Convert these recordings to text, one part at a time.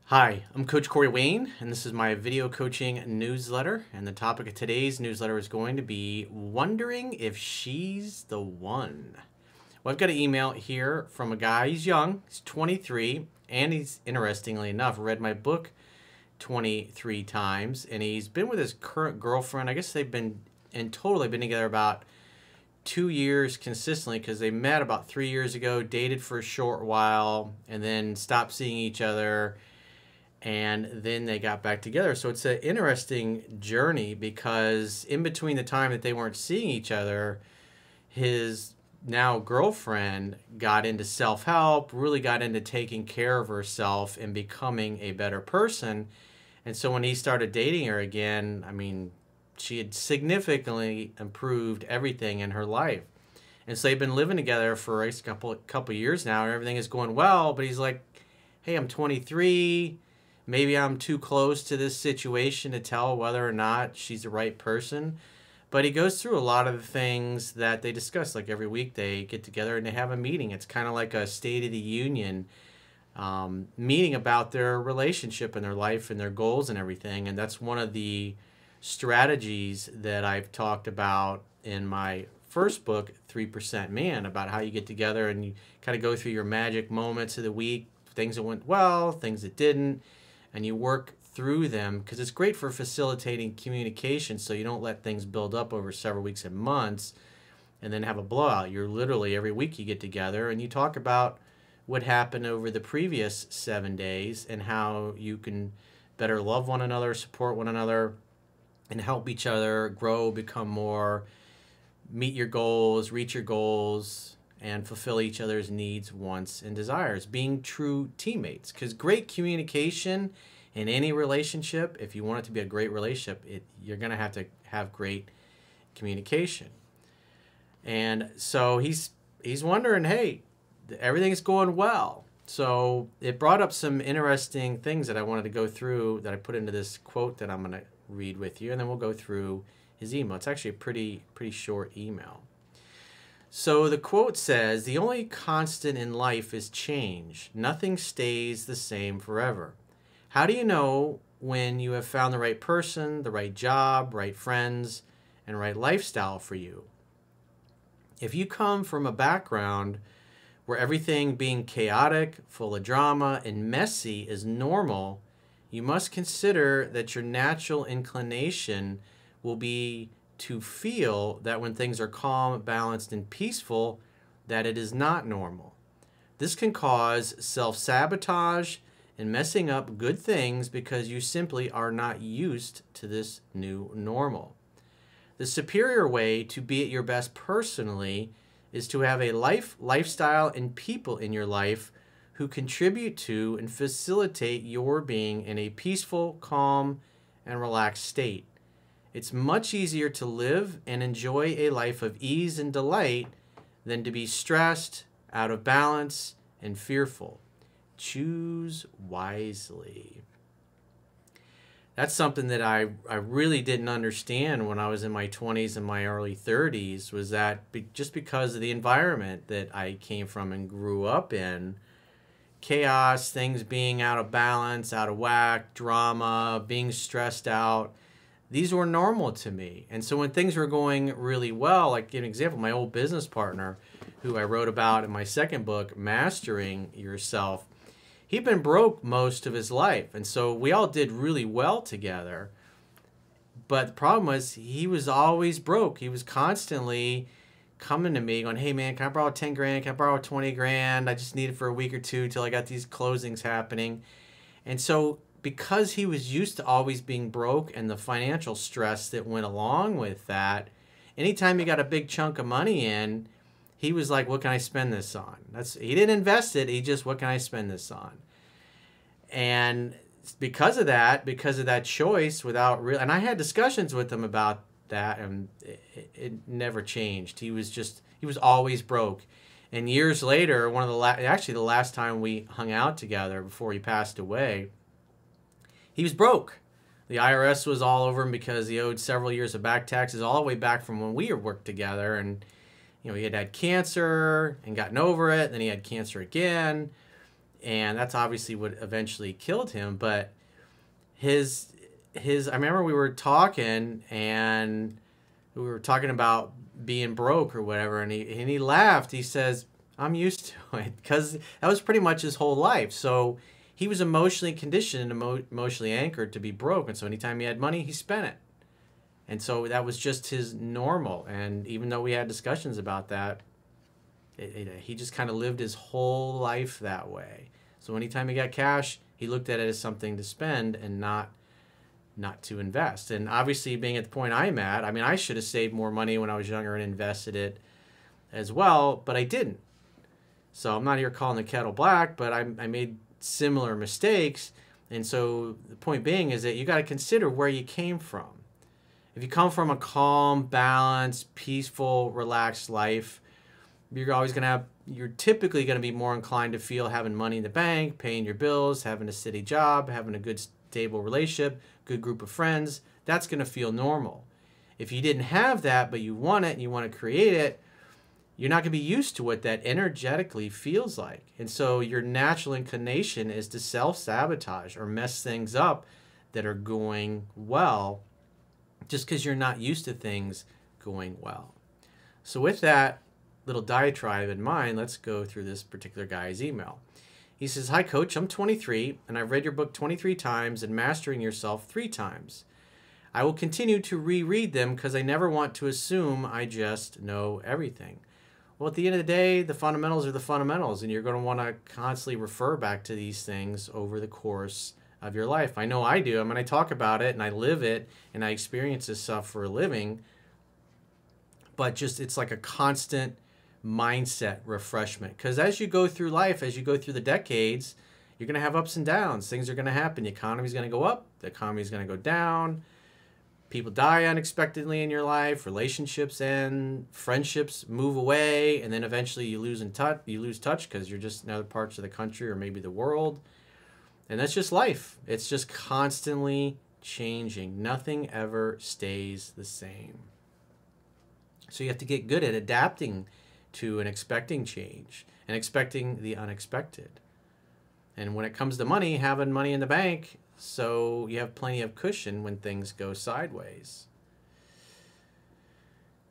Hi, I'm Coach Corey Wayne, and this is my video coaching newsletter. And the topic of today's newsletter is going to be wondering if she's the one. Well, I've got an email here from a guy. He's young, he's 23, and he's, interestingly enough, read my book 23 times. And he's been with his current girlfriend. I guess they've been together about 2 years consistently, because they met about 3 years ago, dated for a short while, and then stopped seeing each other. And then they got back together. So it's an interesting journey, because in between the time that they weren't seeing each other, his now girlfriend got into self-help, really got into taking care of herself and becoming a better person. And so when he started dating her again, I mean, she had significantly improved everything in her life. And so they've been living together for a couple years now, and everything is going well. But he's like, hey, I'm 23. Maybe I'm too close to this situation to tell whether or not she's the right person. But he goes through a lot of the things that they discuss. Like every week they get together and they have a meeting. It's kind of like a State of the Union meeting about their relationship and their life and their goals and everything. And that's one of the strategies that I've talked about in my first book, 3% Man, about how you get together and you kind of go through your magic moments of the week, things that went well, things that didn't, and you work through them, because it's great for facilitating communication, so you don't let things build up over several weeks and months and then have a blowout. You're literally, every week you get together and you talk about what happened over the previous 7 days and how you can better love one another, support one another, and help each other grow, become more, meet your goals, reach your goals, and fulfill each other's needs, wants, and desires, being true teammates. Because great communication in any relationship, if you want it to be a great relationship, you're going to have great communication. And so he's wondering, hey, everything's going well. So it brought up some interesting things that I wanted to go through, that I put into this quote that I'm going to read with you, and then we'll go through his email. It's actually a pretty short email. So the quote says, "The only constant in life is change. Nothing stays the same forever. How do you know when you have found the right person, the right job, right friends, and right lifestyle for you? If you come from a background where everything being chaotic, full of drama, and messy is normal, you must consider that your natural inclination will be to feel that when things are calm, balanced, and peaceful, that it is not normal. This can cause self-sabotage and messing up good things because you simply are not used to this new normal. The superior way to be at your best personally is to have a lifestyle, and people in your life who contribute to and facilitate your being in a peaceful, calm, and relaxed state. It's much easier to live and enjoy a life of ease and delight than to be stressed, out of balance, and fearful. Choose wisely." That's something that I really didn't understand when I was in my 20s and my early 30s, was that just because of the environment that I came from and grew up in, chaos, things being out of balance, out of whack, drama, being stressed out, these were normal to me. And so when things were going really well, like give an example, my old business partner, who I wrote about in my second book, Mastering Yourself, he'd been broke most of his life. And so we all did really well together. But the problem was he was always broke. He was constantly coming to me going, "Hey man, can I borrow 10 grand? Can I borrow 20 grand? I just need it for a week or two till I got these closings happening." And so because he was used to always being broke and the financial stress that went along with that, anytime he got a big chunk of money in, he was like, "What can I spend this on?" He didn't invest it. He just, "What can I spend this on?" And because of that choice, and I had discussions with him about that, and it never changed. He was always broke. And years later, actually the last time we hung out together before he passed away, he was broke. The IRS was all over him because he owed several years of back taxes, all the way back from when we worked together. And he had cancer and gotten over it. Then he had cancer again. and that's obviously what eventually killed him. But his I remember we were talking, and we were talking about being broke or whatever, and he laughed. He says, "I'm used to it," because that was pretty much his whole life. So he was emotionally conditioned and emotionally anchored to be broke, and so anytime he had money, he spent it. And so that was just his normal. And even though we had discussions about that, he just kind of lived his whole life that way. So anytime he got cash, he looked at it as something to spend and not to invest. And obviously, being at the point I'm at, I mean, I should have saved more money when I was younger and invested it as well, but I didn't. So I'm not here calling the kettle black, but I made similar mistakes. And so the point being is that you got to consider where you came from. If you come from a calm, balanced, peaceful, relaxed life, you're typically going to be more inclined to feel having money in the bank, paying your bills, having a steady job, having a good stable relationship, good group of friends. That's going to feel normal. If you didn't have that, but you want it and you want to create it, you're not going to be used to what that energetically feels like. And so your natural inclination is to self-sabotage or mess things up that are going well, just because you're not used to things going well. So with that little diatribe in mind, let's go through this particular guy's email. He says, "Hi, Coach. I'm 23, and I've read your book 23 times and Mastering Yourself 3 times. I will continue to reread them because I never want to assume I just know everything." Well, at the end of the day, the fundamentals are the fundamentals, and you're going to want to constantly refer back to these things over the course of your life. I know I do. I mean, I talk about it, and I live it, and I experience this stuff for a living, but just it's like a constant mindset refreshment. Because as you go through life, as you go through the decades, you're going to have ups and downs. Things are going to happen. The economy's going to go up. The economy's going to go down. People die unexpectedly in your life. Relationships end. Friendships move away, and then eventually you lose touch because you're just in other parts of the country or maybe the world. And that's just life. It's just constantly changing. Nothing ever stays the same. So you have to get good at adapting to and expecting change and expecting the unexpected. And when it comes to money, having money in the bank, so you have plenty of cushion when things go sideways.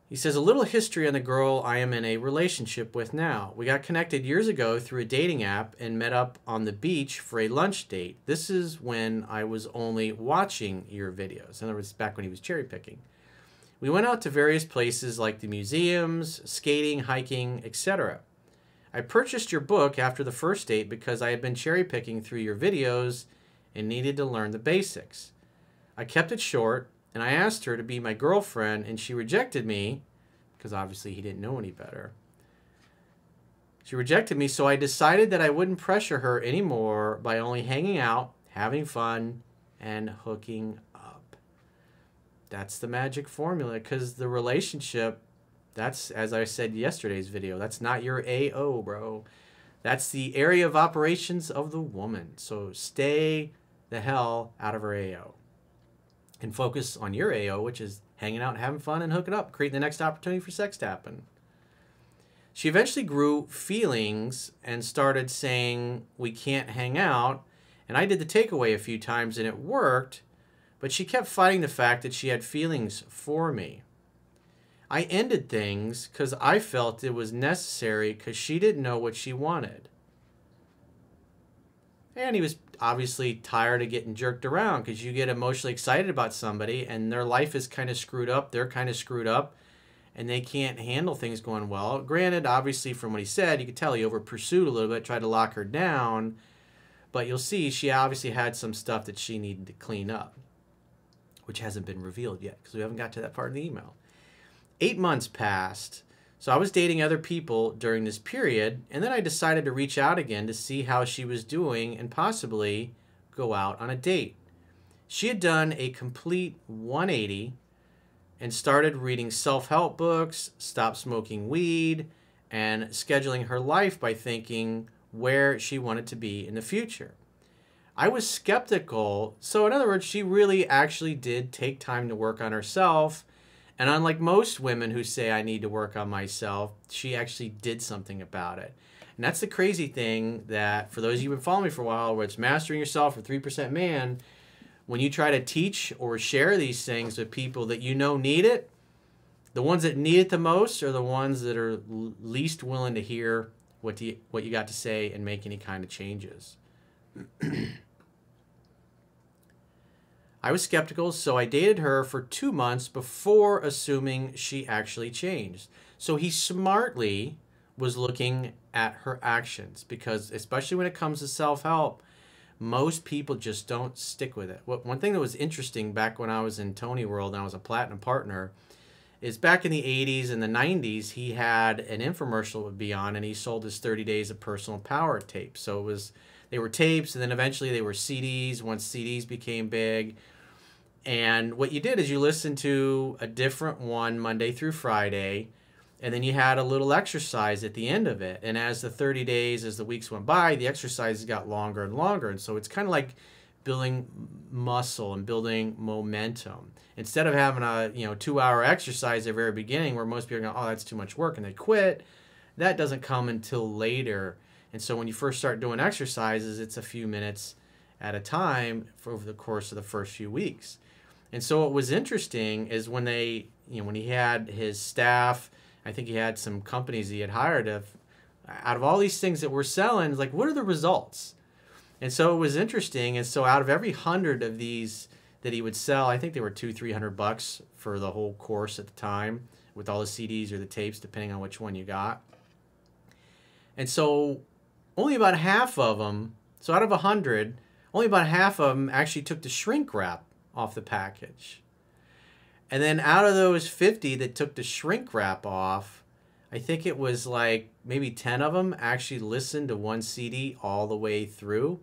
He says, "A little history on the girl I am in a relationship with now. We got connected years ago through a dating app and met up on the beach for a lunch date. This is when I was only watching your videos." In other words, back when he was cherry picking. "We went out to various places like the museums, skating, hiking, etc. I purchased your book after the first date because I had been cherry picking through your videos and needed to learn the basics. I kept it short, and I asked her to be my girlfriend, and she rejected me because obviously he didn't know any better. She rejected me, so I decided that I wouldn't pressure her anymore by only hanging out, having fun, and hooking up." That's the magic formula, because the relationship, that's, as I said yesterday's video, that's not your AO, bro. That's the area of operations of the woman. So stay the hell out of her AO and focus on your AO, which is hanging out, having fun, and hooking up, creating the next opportunity for sex to happen. She eventually grew feelings and started saying, "We can't hang out." And I did the takeaway a few times and it worked, but she kept fighting the fact that she had feelings for me. I ended things because I felt it was necessary because she didn't know what she wanted. And he was obviously tired of getting jerked around, because you get emotionally excited about somebody and their life is kind of screwed up, they're kind of screwed up, and they can't handle things going well. Granted, obviously from what he said, you could tell he over pursued a little bit, tried to lock her down, but you'll see she obviously had some stuff that she needed to clean up, which hasn't been revealed yet because we haven't got to that part of the email. 8 months passed, so I was dating other people during this period, and then I decided to reach out again to see how she was doing and possibly go out on a date. She had done a complete 180 and started reading self-help books, stopped smoking weed, and scheduling her life by thinking where she wanted to be in the future. I was skeptical, so in other words, she really actually did take time to work on herself. And unlike most women who say, "I need to work on myself," she actually did something about it. And that's the crazy thing, that for those of you who've been following me for a while, where it's Mastering Yourself or 3% Man, when you try to teach or share these things with people that you know need it, the ones that need it the most are the ones that are least willing to hear what you got to say and make any kind of changes. I was skeptical, so I dated her for 2 months before assuming she actually changed. So he smartly was looking at her actions, because especially when it comes to self-help, most people just don't stick with it. One thing that was interesting back when I was in Tony World and I was a platinum partner is back in the 80s and the 90s, he had an infomercial that would be on, and he sold his 30 Days of Personal Power tapes. So they were tapes, and then eventually they were CDs once CDs became big. And what you did is you listened to a different one Monday through Friday, and then you had a little exercise at the end of it. And as the 30 days, as the weeks went by, the exercises got longer and longer. And so it's kind of like building muscle and building momentum. Instead of having a 2-hour exercise at the very beginning where most people are going, oh, that's too much work, and they quit, that doesn't come until later. And so when you first start doing exercises, it's a few minutes at a time over the course of the first few weeks. And so what was interesting is when when he had his staff, I think he had some companies he had hired, out of all these things that we're selling, like, what are the results? And so it was interesting. And so out of every 100 of these that he would sell, I think they were $200-300 for the whole course at the time, with all the CDs or the tapes, depending on which one you got. And so only about half of them, so out of 100, only about half of them actually took the shrink wrap off the package. And then out of those 50 that took the shrink wrap off, I think it was like maybe 10 of them actually listened to one CD all the way through.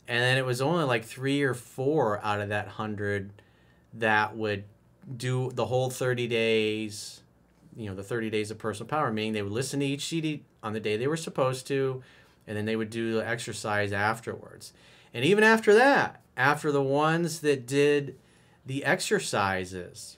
And then it was only like 3 or 4 out of that 100 that would do the whole 30 days, the 30 days of personal power, meaning they would listen to each CD on the day they were supposed to, and then they would do the exercise afterwards. And even after that, after the ones that did the exercises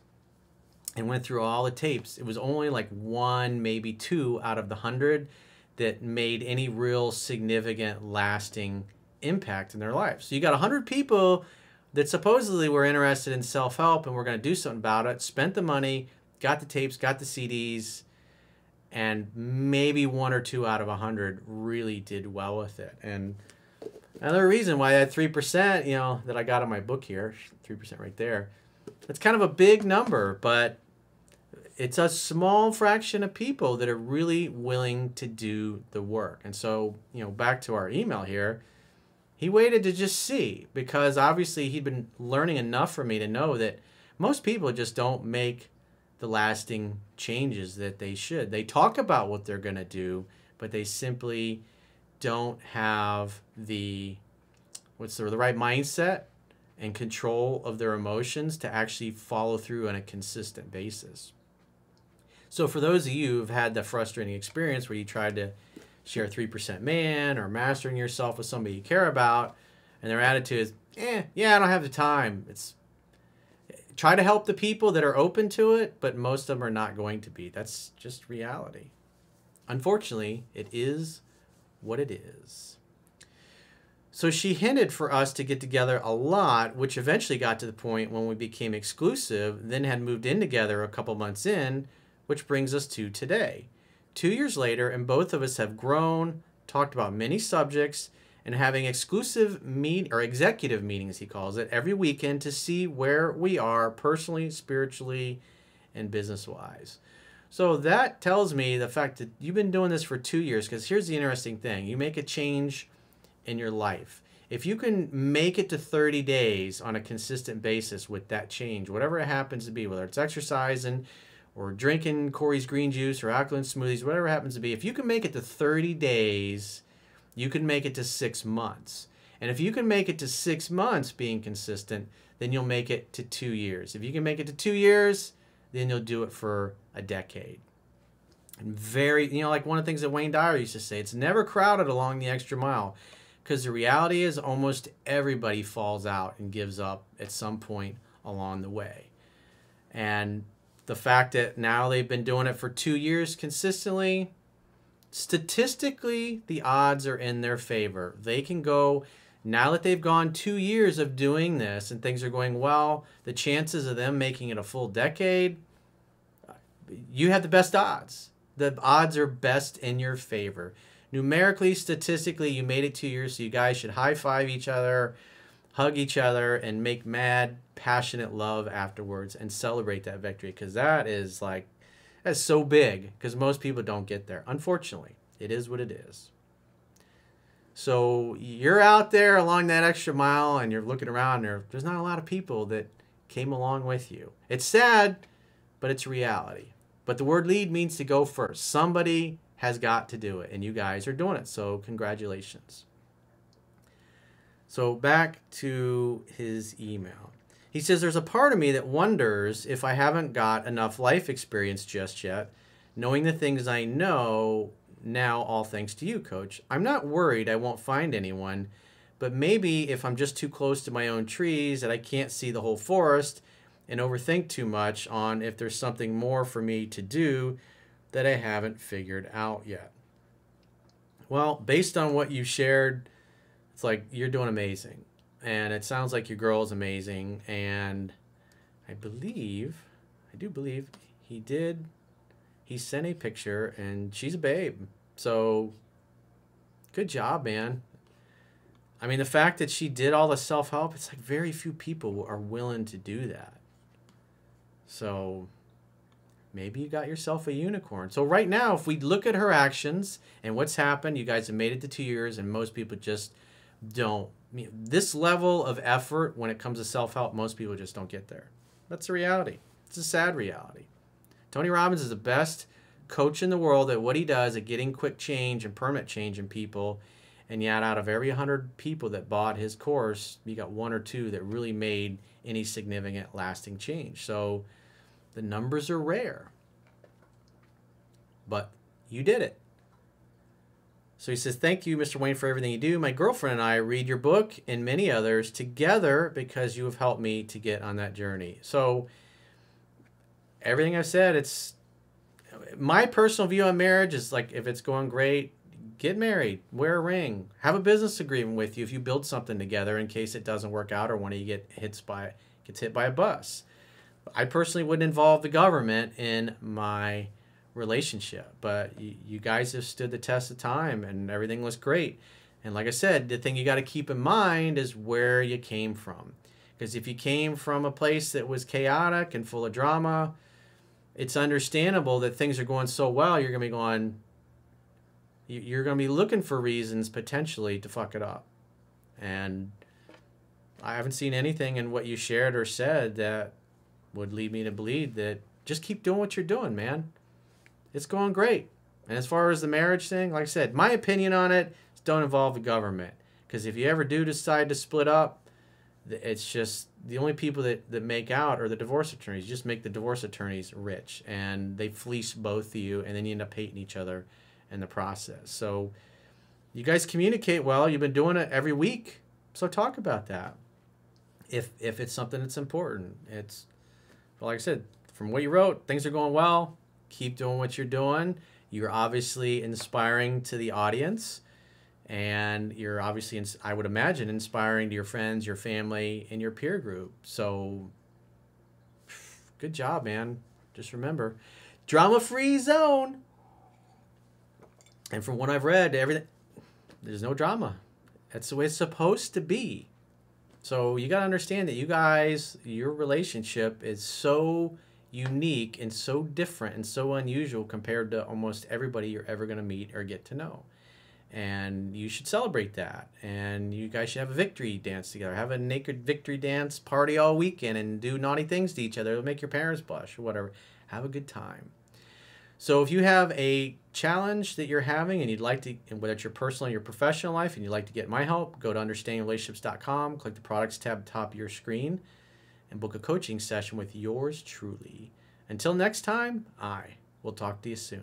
and went through all the tapes, it was only like 1, maybe 2 out of the 100 that made any real significant lasting impact in their life. So you got 100 people that supposedly were interested in self-help and were going to do something about it, spent the money, got the tapes, got the CDs, and maybe 1 or 2 out of 100 really did well with it. And another reason why that 3%, that I got in my book here, 3% right there, it's kind of a big number, but it's a small fraction of people that are really willing to do the work. And so, back to our email here, he waited to just see, because obviously he'd been learning enough from me to know that most people just don't make the lasting changes that they should. They talk about what they're going to do, but they simply don't have the right mindset and control of their emotions to actually follow through on a consistent basis. So for those of you who've had the frustrating experience where you tried to share 3% Man or Mastering Yourself with somebody you care about, and their attitude is, yeah, I don't have the time. Try to help the people that are open to it, but most of them are not going to be. That's just reality. Unfortunately, it is what it is. So she hinted for us to get together a lot, which eventually got to the point when we became exclusive, then had moved in together a couple months in, which brings us to today. 2 years later, and both of us have grown, talked about many subjects, and having exclusive executive meetings, he calls it, every weekend to see where we are personally, spiritually, and business-wise. So that tells me the fact that you've been doing this for 2 years, because here's the interesting thing. You make a change in your life. If you can make it to 30 days on a consistent basis with that change, whatever it happens to be, whether it's exercising or drinking Corey's green juice or alkaline smoothies, whatever it happens to be, if you can make it to 30 days, you can make it to 6 months. And if you can make it to 6 months being consistent, then you'll make it to 2 years. If you can make it to 2 years, then you'll do it for a decade. And like one of the things that Wayne Dyer used to say, it's never crowded along the extra mile, because the reality is almost everybody falls out and gives up at some point along the way. And the fact that now they've been doing it for 2 years consistently, Statistically, the odds are in their favor. They can go, now that they've gone 2 years of doing this and things are going well, the chances of them making it a full decade, you have the best odds. The odds are best in your favor. Numerically, statistically, you made it 2 years, so you guys should high-five each other, hug each other, and make mad, passionate love afterwards and celebrate that victory, because that's so big, because most people don't get there. Unfortunately, it is what it is. So you're out there along that extra mile, and you're looking around, and there's not a lot of people that came along with you. It's sad, but it's reality. But the word lead means to go first. Somebody has got to do it, and you guys are doing it, so congratulations. So back to his email. He says, there's a part of me that wonders if I haven't got enough life experience just yet, knowing the things I know now, all thanks to you, Coach. I'm not worried I won't find anyone, but maybe if I'm just too close to my own trees that I can't see the whole forest and overthink too much on if there's something more for me to do that I haven't figured out yet. Well, based on what you shared, it's like you're doing amazing. And it sounds like your girl is amazing. And I do believe he sent a picture and she's a babe. So good job, man. I mean, the fact that she did all the self-help, it's like very few people are willing to do that. So maybe you got yourself a unicorn. So right now, if we look at her actions and what's happened, you guys have made it to 2 years and most people just don't. This level of effort when it comes to self-help, most people just don't get there. That's the reality. It's a sad reality. Tony Robbins is the best coach in the world at what he does at getting quick change and permanent change in people. And yet out of every 100 people that bought his course, you got 1 or 2 that really made any significant lasting change. So the numbers are rare. But you did it. So he says, thank you, Mr. Wayne, for everything you do. My girlfriend and I read your book and many others together because you have helped me to get on that journey. So everything I've said, it's my personal view on marriage is like, if it's going great, get married, wear a ring, have a business agreement with you if you build something together in case it doesn't work out or one of you gets hit by a bus. I personally wouldn't involve the government in my relationship, but you guys have stood the test of time and everything looks great. And like I said, the thing you got to keep in mind is where you came from, because if you came from a place that was chaotic and full of drama, it's understandable that things are going so well, you're going to be looking for reasons potentially to fuck it up. And I haven't seen anything in what you shared or said that would lead me to believe that just keep doing what you're doing, man. It's going great. And as far as the marriage thing, like I said, my opinion on it is don't involve the government. Because if you ever do decide to split up, it's just the only people that make out are the divorce attorneys. You just make the divorce attorneys rich. And they fleece both of you, and then you end up hating each other in the process. So you guys communicate well. You've been doing it every week. So talk about that. If it's something that's important. Like I said, from what you wrote, things are going well. Keep doing what you're doing. You're obviously inspiring to the audience. And you're obviously, I would imagine, inspiring to your friends, your family, and your peer group. So good job, man. Just remember, drama-free zone. And from what I've read, there's no drama. That's the way it's supposed to be. So you got to understand that you guys, your relationship is so unique and so different and so unusual compared to almost everybody you're ever going to meet or get to know. And you should celebrate that. And you guys should have a victory dance together. Have a naked victory dance party all weekend and do naughty things to each other. It'll make your parents blush or whatever. Have a good time. So if you have a challenge that you're having and you'd like to, and whether it's your personal or your professional life, and you'd like to get my help, go to understandingrelationships.com, click the products tab at the top of your screen, and book a coaching session with yours truly. Until next time, I will talk to you soon.